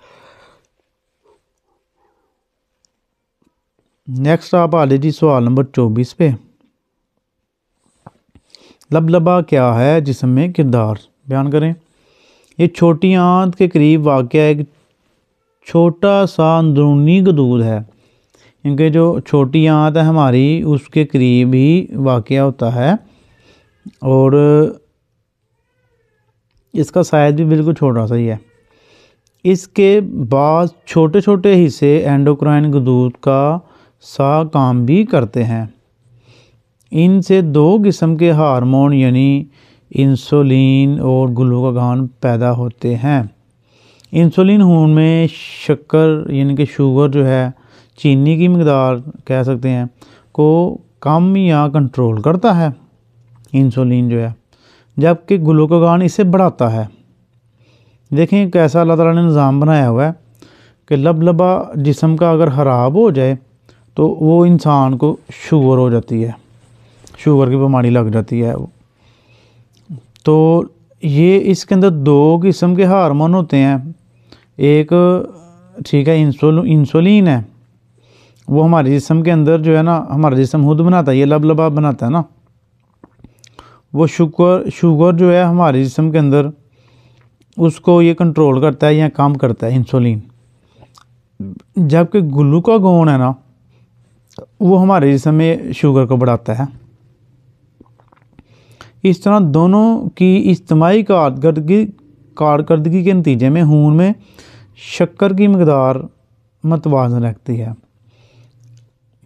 नेक्स्ट आप आ लीजिए सवाल नंबर 24 पे। लबलबा क्या है जिस्म में किरदार बयान करें। ये छोटी आंत के करीब वाक़या एक छोटा सा अंदरूनी गदूद है। इनके जो छोटी आंत है हमारी उसके करीब ही वाक़या होता है और इसका साइज़ भी बिल्कुल छोटा सा ही है। इसके बाद छोटे छोटे हिस्से एंडोक्राइन गदूद का सा काम भी करते हैं। इनसे दो किस्म के हार्मोन यानी इंसुलिन और ग्लूकागॉन पैदा होते हैं। इंसुलिन खून में शक्कर यानी कि शुगर जो है, चीनी की मकदार कह सकते हैं, को कम या कंट्रोल करता है इंसुलिन जो है, जबकि ग्लूकागॉन इसे बढ़ाता है। देखें कैसा अल्लाह ताला ने निज़ाम बनाया हुआ है कि लबलबा जिस्म का अगर ख़राब हो जाए तो वो इंसान को शुगर हो जाती है, शुगर की बीमारी लग जाती है। तो ये इसके अंदर दो किस्म के हार्मोन होते हैं। एक ठीक है इंसुलिन है, वो हमारे जिस्म के अंदर जो है ना, हमारा जिस्म खुद बनाता है, ये लबलबा बनाता है ना। वो शुगर जो है हमारे जिस्म के अंदर उसको ये कंट्रोल करता है या काम करता है इंसुलिन। जबकि ग्लूकागॉन है ना, वो हमारे जिस्म में शुगर को बढ़ाता है। इस तरह दोनों की इज्तिमाई कारकर्दगी के नतीजे में खून में शक्कर की मकदार मतवाज़न रहती है।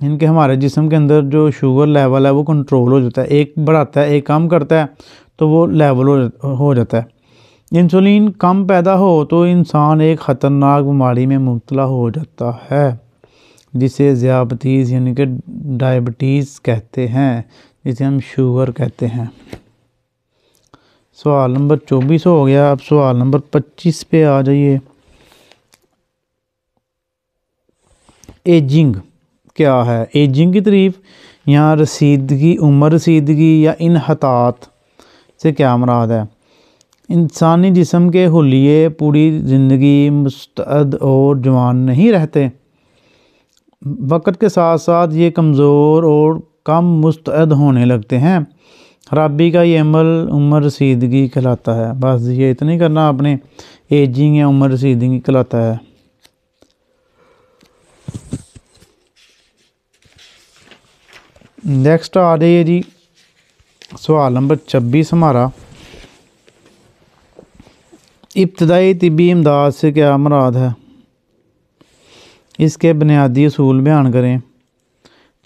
इनके हमारे जिस्म के अंदर जो शुगर लेवल है वो कंट्रोल हो जाता है, एक बढ़ाता है एक कम करता है, तो वो लेवल हो जाता है। इंसुलिन कम पैदा हो तो इंसान एक ख़तरनाक बीमारी में मुब्तला हो जाता है जिसे ज़ियाबतीस यानी कि डायबिटीज़ कहते हैं, जिसे हम शुगर कहते हैं। सवाल नंबर 24 हो गया। अब सवाल नंबर 25 पे आ जाइए। एजिंग क्या है। एजिंग की तारीफ यहाँ रसीदगी, उम्र रसीदगी या इनहतात से क्या मुराद है। इंसानी जिस्म के हुलिये पूरी ज़िंदगी मुस्तअद और जवान नहीं रहते। वक़्त के साथ साथ ये कमज़ोर और कम मुस्तअद होने लगते हैं। खराबी का ये अमल उम्र रसीदगी कहलाता है। बस ये इतना ही करना आपने, एजिंग या उम्र रसीदगी कहलाता है। नेक्स्ट आ जाइए जी सवाल नंबर 26 हमारा। इब्तदाई तिब्बी इमदाद से क्या मुराद है, इसके बुनियादी असूल बयान करें।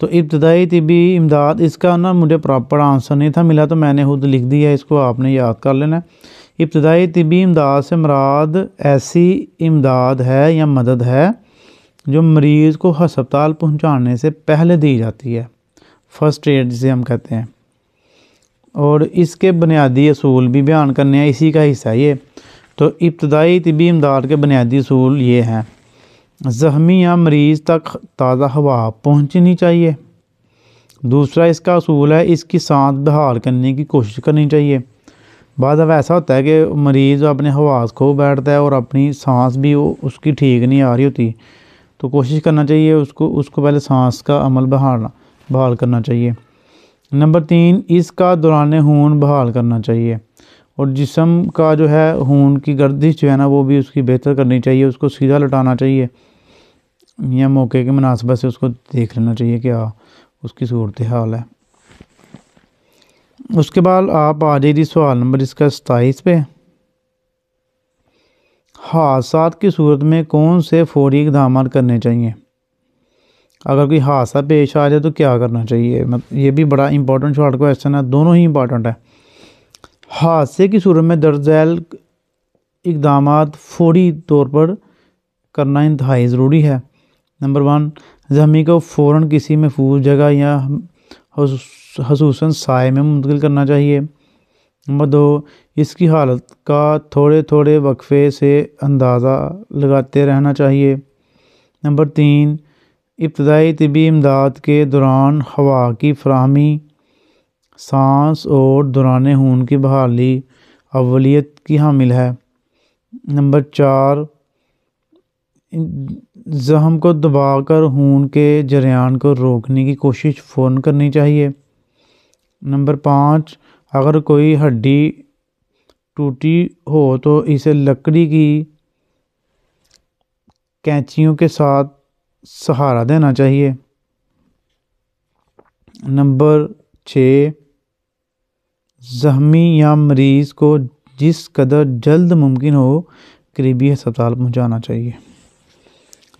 तो इब्तदाई तिब्बी इमदाद, इसका ना मुझे प्रॉपर आंसर नहीं था मिला तो मैंने खुद लिख दिया, इसको आपने याद कर लेना। इब्तदाई तिब्बी इमदाद से मुराद ऐसी इमदाद है या मदद है जो मरीज़ को हस्पताल पहुंचाने से पहले दी जाती है, फ़र्स्ट एड जिसे हम कहते हैं। और इसके बुनियादी असूल भी बयान करने हैं, इसी का हिस्सा ये। तो इब्तदाई तिब्बी इमदाद के बुनियादी असूल ये हैं। ज़ख्मी या मरीज़ तक ताज़ा हवा पहुंचनी चाहिए। दूसरा इसका असूल है इसकी सांस बहाल करने की कोशिश करनी चाहिए। बाद अब ऐसा होता है कि मरीज़ अपने हवास खो बैठता है और अपनी सांस भी उसकी ठीक नहीं आ रही होती, तो कोशिश करना चाहिए उसको पहले सांस का अमल बहाल करना चाहिए। नंबर 3, इसका दौरान खून बहाल करना चाहिए और जिस्म का जो है खून की गर्दिश जो है ना वो भी उसकी बेहतर करनी चाहिए। उसको सीधा लटाना चाहिए या मौके की मुनासबत से उसको देख लेना चाहिए क्या उसकी सूरत हाल है। उसके बाद आप आ जाइए सवाल नंबर इसका 27 पे। हादसात की सूरत में कौन से फौरी इक़दाम करने चाहिए? अगर कोई हादसा पेश आ जाए तो क्या करना चाहिए? ये भी बड़ा इंपॉर्टेंट शॉर्ट क्वेश्चन है, दोनों ही इंपॉर्टेंट है। हादसे की सूरत में दर्ज झैल इक़दामात फौरी तौर पर करना इंतहाई ज़रूरी है। नंबर 1, ज़ख्मी को फ़ौरन किसी महफूज जगह या खसूसन साए में मुंतकिल करना चाहिए। नंबर 2, इसकी हालत का थोड़े थोड़े वक्फे से अंदाज़ा लगाते रहना चाहिए। नंबर 3, इब्तदाई तिबी इमदाद के दौरान हवा की फराहमी, सांस और दौरान खून की बहाली अव्वलियत की हामिल है। नंबर 4, ज़ख्म को दबाकर खून के जरियान को रोकने की कोशिश फ़ौरन करनी चाहिए। नंबर 5, अगर कोई हड्डी टूटी हो तो इसे लकड़ी की कैंचियों के साथ सहारा देना चाहिए। नंबर 6, ज़ख्मी या मरीज़ को जिस कदर जल्द मुमकिन हो करीबी अस्पताल पहुंचाना चाहिए।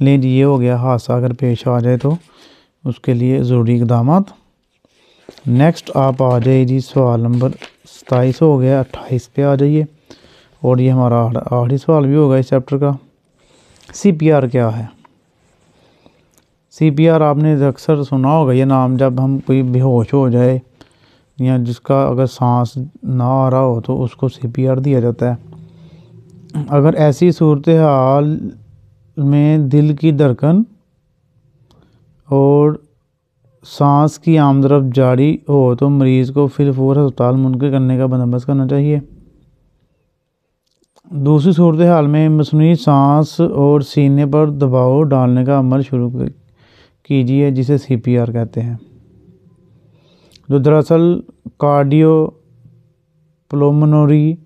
लेकिन ये हो गया हादसा अगर पेश आ जाए तो उसके लिए ज़रूरी इक़दाम। नेक्स्ट आप आ जाइए जी सवाल नंबर 27 हो गया, 28 पे आ जाइए और ये हमारा आखिरी सवाल भी होगा इस चैप्टर का। CPR क्या है? CPR आपने अक्सर सुना होगा ये नाम, जब हम कोई बेहोश हो जाए या जिसका अगर सांस ना आ रहा हो तो उसको CPR दिया जाता है। अगर ऐसी सूरत हाल में दिल की धड़कन और सांस की आमदरफ जारी हो तो मरीज़ को फिलफौर अस्पताल मुंतकिल करने का बंदोबस्त करना चाहिए। दूसरी सूरत हाल में मसनूई सांस और सीने पर दबाव डालने का अमल शुरू कीजिए जिसे CPR कहते हैं, जो दरअसल कार्डियो पुल्मोनरी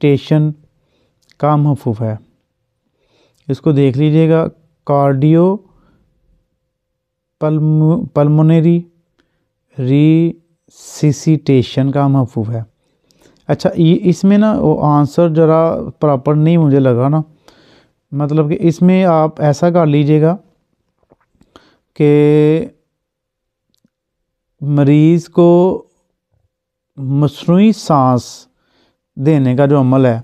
रिसिसिटेशन का महफूफ है। इसको देख लीजिएगा, कार्डियो पल्मोनरी रिसिसिटेशन का महफूफ है। अच्छा, ये इसमें ना वो आंसर ज़रा प्रॉपर नहीं मुझे लगा ना, मतलब कि इसमें आप ऐसा कर लीजिएगा कि मरीज़ को मसनूई सांस देने का जो अमल है,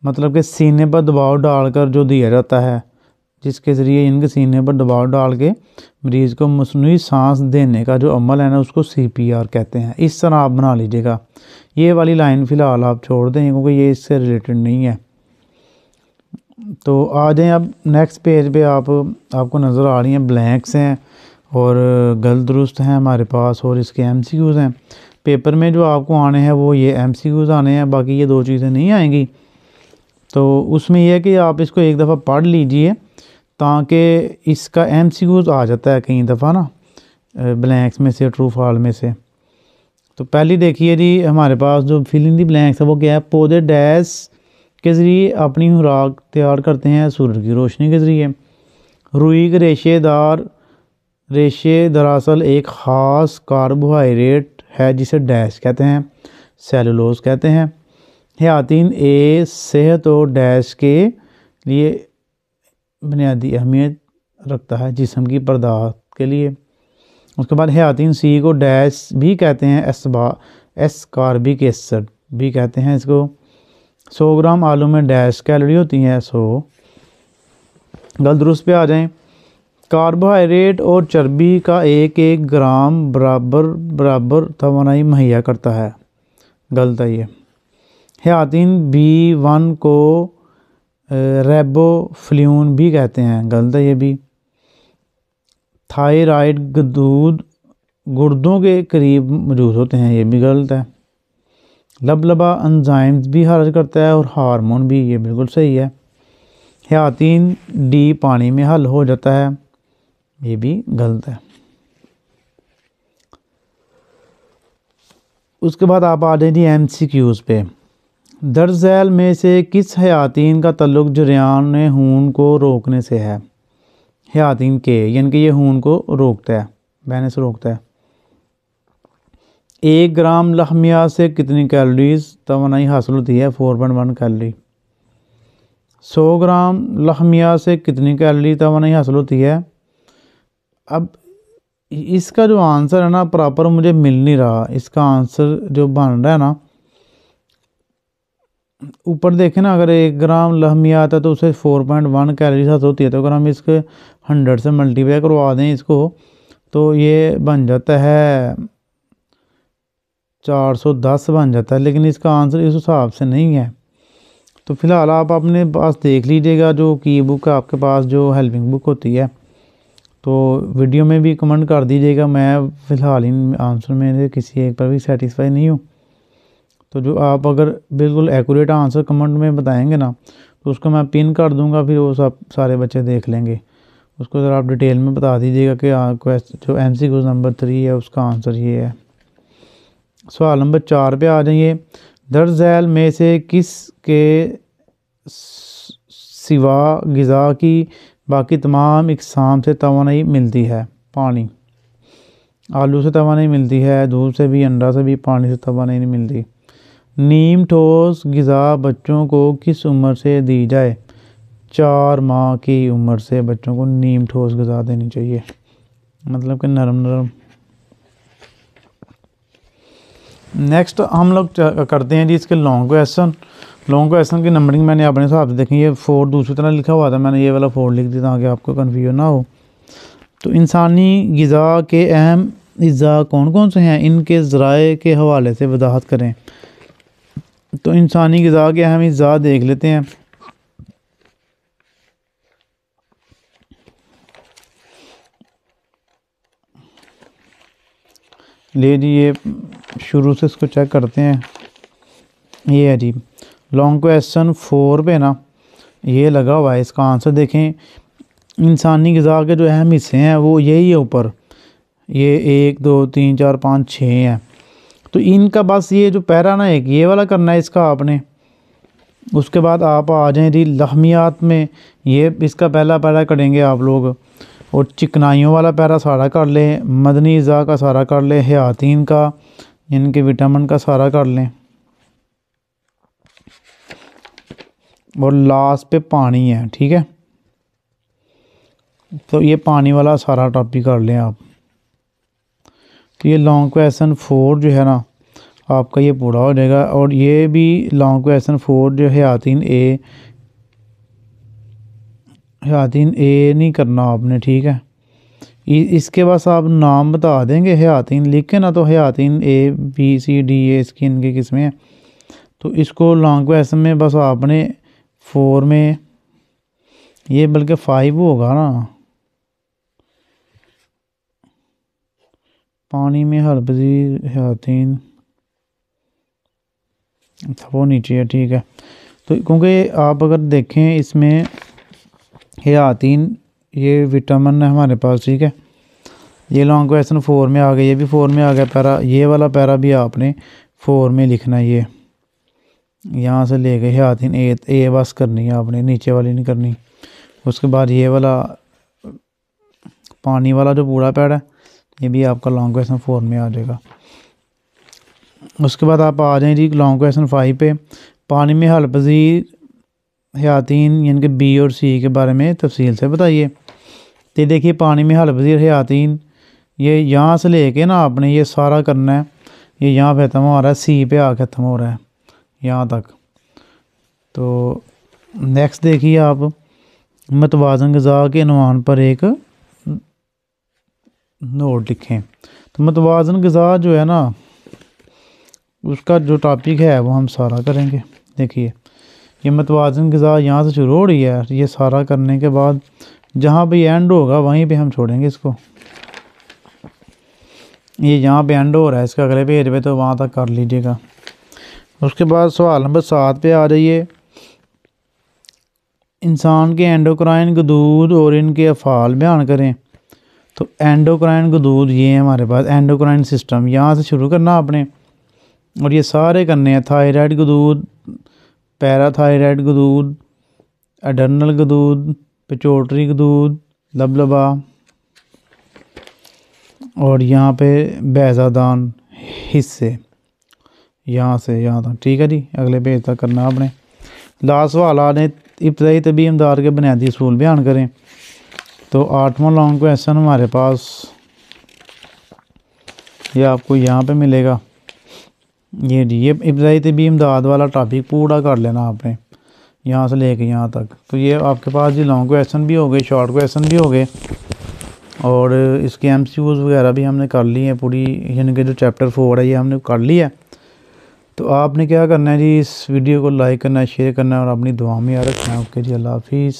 मतलब कि सीने पर दबाव डालकर जो दिया जाता है, जिसके ज़रिए इनके सीने पर दबाव डाल के मरीज़ को मसनूई सांस देने का जो अमल है ना, उसको CPR कहते हैं। इस तरह आप बना लीजिएगा। ये वाली लाइन फ़िलहाल आप छोड़ दें क्योंकि ये इससे रिलेटेड नहीं है। तो आ जाएं अब नेक्स्ट पेज पे। आपको नज़र आ रही हैं ब्लैंक्स हैं और गलत दुरुस्त हैं हमारे पास, और इसके MCQs हैं। पेपर में जो आपको आने हैं वो ये MCQs आने हैं, बाकी ये दो चीज़ें नहीं आएंगी। तो उसमें यह है कि आप इसको एक दफ़ा पढ़ लीजिए ताकि इसका MCQs आ जाता है कई दफ़ा ना ब्लैंक्स में से, ट्रू फॉल्स में से। तो पहली देखिए जी, हमारे पास जो फिल इन दी ब्लैंक्स है वो क्या है? पौधे डैश के ज़रिए अपनी खुराक तैयार करते हैं सूरज की रोशनी के ज़रिए। रुई के रेशे दरअसल एक ख़ास कार्बोहाइड्रेट है जिसे डैश कहते हैं, सेलुलोज कहते हैं। हयातीन ए सेहत और डैश के लिए बुनियादी अहमियत रखता है जिस्म की बर्दाश्त के लिए। उसके बाद हयातीन C को डैश भी कहते हैं, एस्कॉर्बिक एसिड भी कहते हैं इसको। 100 ग्राम आलू में डैश कैलोरी होती हैं 100। गलत दुरुस्त पे आ जाएं। कार्बोहाइड्रेट और चर्बी का 1-1 ग्राम बराबर तवानाई मुहैया करता है। गलत है ये। हयातीन B1 को रेबोफ्लून भी कहते हैं। गलत है ये भी। थायराइड गुर्दों के करीब मौजूद होते हैं। ये भी गलत है। लबलबा एंजाइम्स भी हर्ज करता है और हार्मोन भी। ये बिल्कुल सही है। हयातीन D पानी में हल हो जाता है। ये भी गलत है। उसके बाद आप आ जाए जी MCQs पे। दर्ज झैल में से किस हयातीन का ताल्लुक जरियान खून को रोकने से है? हयातीन के, यानी कि ये खून को रोकता है। बहने से रोकता है। 1 ग्राम लहमिया से कितनी कैलोरीज तवानाई हासिल होती है? 4.1 कैलोरी। 100 ग्राम लहमिया से कितनी कैलोरी तवानाई हासिल होती है? अब इसका जो आंसर है ना प्रॉपर मुझे मिल नहीं रहा। इसका आंसर जो बन रहा है ना, ऊपर देखें ना, अगर 1 ग्राम लहमिया आता है तो उसे 4.1 कैलोरीज हासिल होती है। तो अगर हम इसके 100 से मल्टीप्लाई करवा दें इसको तो ये बन जाता है 410 बन जाता है। लेकिन इसका आंसर इस हिसाब से नहीं है। तो फिलहाल आप अपने पास देख लीजिएगा, जो की बुक है आपके पास, जो हेल्पिंग बुक होती है, तो वीडियो में भी कमेंट कर दीजिएगा। मैं फ़िलहाल इन आंसर में से किसी एक पर भी सेटिस्फाई नहीं हूँ। तो जो आप अगर बिल्कुल एक्यूरेट आंसर कमेंट में बताएंगे ना तो उसको मैं पिन कर दूंगा, फिर वो सब सारे बच्चे देख लेंगे। उसको ज़रा आप डिटेल में बता दीजिएगा कि क्वेश्चन जो MCQ नंबर 3 है उसका आंसर ये है। सवाल नंबर 4 पे आ जाइए। दर्ज झैल में से किस के सिवा ग़िज़ा की बाकी तमाम इकसाम से तवानाई मिलती है? पानी। आलू से तवानाई मिलती है, दूध से भी, अंडा से भी, पानी से तवानाई नहीं मिलती। नीम ठोस ग़िज़ा बच्चों को किस उम्र से दी जाए? 4 माह की उम्र से बच्चों को नीम ठोस ग़िज़ा देनी चाहिए, मतलब कि नरम नरम। नेक्स्ट हम लोग करते हैं जी इसके लॉन्ग क्वेश्चन। लॉन्ग क्वेश्चन की नंबरिंग मैंने अपने हिसाब से देखें, ये 4 दूसरी तरह लिखा हुआ था, मैंने ये वाला 4 लिख दिया ताकि आपको कन्फ्यूजन ना हो। तो इंसानी ग़िज़ा के अहम अज्जा कौन कौन से हैं? इनके ज़राए के हवाले से वजाहत करें। तो इंसानी ग़िज़ा के अहम अज्जा देख लेते हैं। ले जी, ये शुरू से इसको चेक करते हैं। ये है जी लॉन्ग क्वेश्चन 4 पे ना ये लगा हुआ है। इसका आंसर देखें। इंसानी ग़िज़ा के जो अहम हिस्से हैं वो यही है ऊपर, ये 1 2 3 4 5 6 हैं। तो इनका बस ये जो पैरा ना एक ये वाला करना है इसका आपने। उसके बाद आप आ जाएँ जी लहमियात में, ये इसका पहला पैरा करेंगे आप लोग, और चिकनाइयों वाला पैरा सारा कर लें, मदनी अज़ा का सारा कर लें, हयातीन का, इनके विटामिन का सारा कर लें, और लास्ट पे पानी है। ठीक है, तो ये पानी वाला सारा टॉपिक कर लें आप। तो ये लॉन्ग क्वेश्चन 4 जो है ना आपका ये पूरा हो जाएगा। और ये भी लॉन्ग क्वेश्चन 4 जो है हयातीन ए नहीं करना आपने। ठीक है, इसके बस आप नाम बता देंगे हयातीन लिख के ना, तो हयातीन A B C D इसकी इनकी किस्में हैं। तो इसको लॉन्ग क्वेश्चन में बस आपने 4 में, ये बल्कि 5 होगा ना, पानी में हरपजीर हयातीन वो नीचे है। ठीक है, तो क्योंकि आप अगर देखें इसमें हयातीन ये विटामिन है हमारे पास। ठीक है, ये लॉन्ग क्वेश्चन 4 में आ गया, ये भी 4 में आ गया पैरा। ये वाला पैरा भी आपने 4 में लिखना है। ये यहाँ से ले गए हयातीन ए बस करनी है आपने, नीचे वाली नहीं करनी। उसके बाद ये वाला पानी वाला जो पूरा पैरा है ये भी आपका लॉन्ग क्वेश्चन 4 में आ जाएगा। उसके बाद आप आ जाएँ जी लॉन्ग क्वेश्चन 5 पे। पानी में हलपजीर हयातीन यानी कि B और C के बारे में तफसील से बताइए। तो देखिए पानी में हलपजीर हयातीन ये यहाँ से लेके ना आपने ये सारा करना है। ये यहाँ पे ख़त्म हो रहा है, C पे आके ख़त्म हो रहा है यहाँ तक। तो नेक्स्ट देखिए आप, मतवाज़न ग़िज़ा के उन्वान पर एक नोट लिखें। तो मतवाज़न ग़िज़ा जो है ना उसका जो टॉपिक है वो हम सारा करेंगे। देखिए ये मतवाज़न ग़िज़ा यहाँ से शुरू हो रही है, ये सारा करने के बाद जहाँ पे एंड होगा वहीं पे हम छोड़ेंगे इसको। ये यहाँ पे एंड हो रहा है इसका अगले पेज पे, तो वहाँ तक कर लीजिएगा। उसके बाद सवाल नंबर 7 पे आ जाइए। इंसान के एंडोक्राइन गदूद और इनके अफ़ाल बयान करें। तो एंडोक्राइन गदूद ये है हमारे पास, एंडोक्राइन सिस्टम यहाँ से शुरू करना आपने, और ये सारे करने हैं। थायराइड गदूद, पैराथायराइड गदूद, एडर्नल गदूद, पिट्यूटरी गदूद, लबलबा, और यहाँ पे बैज़ादान हिस्से यहाँ से यहाँ तक, ठीक है जी। अगले पेज तक करना आपने। लास्ट सवाल ने इब्तदाई तबी इमदाद के बुनियादी असूल बयान करें। तो 8वां लॉन्ग क्वेश्चन हमारे पास ये आपको यहाँ पे मिलेगा। ये जी, ये इब्तदाई तबी इमदाद वाला टॉपिक पूरा कर लेना आपने, यहाँ से लेके यहाँ तक। तो ये आपके पास जी लॉन्ग क्वेश्चन भी हो गए, शॉर्ट क्वेश्चन भी हो गए, और इसके MCQs वगैरह भी हमने कर ली हैं पूरी, यानी कि जो चैप्टर 4 है ये हमने कर लिया है। तो आपने क्या करना है जी, इस वीडियो को लाइक करना है, शेयर करना है और अपनी दुआ में याद रखना है। ओके जी, अल्लाह हाफिज़।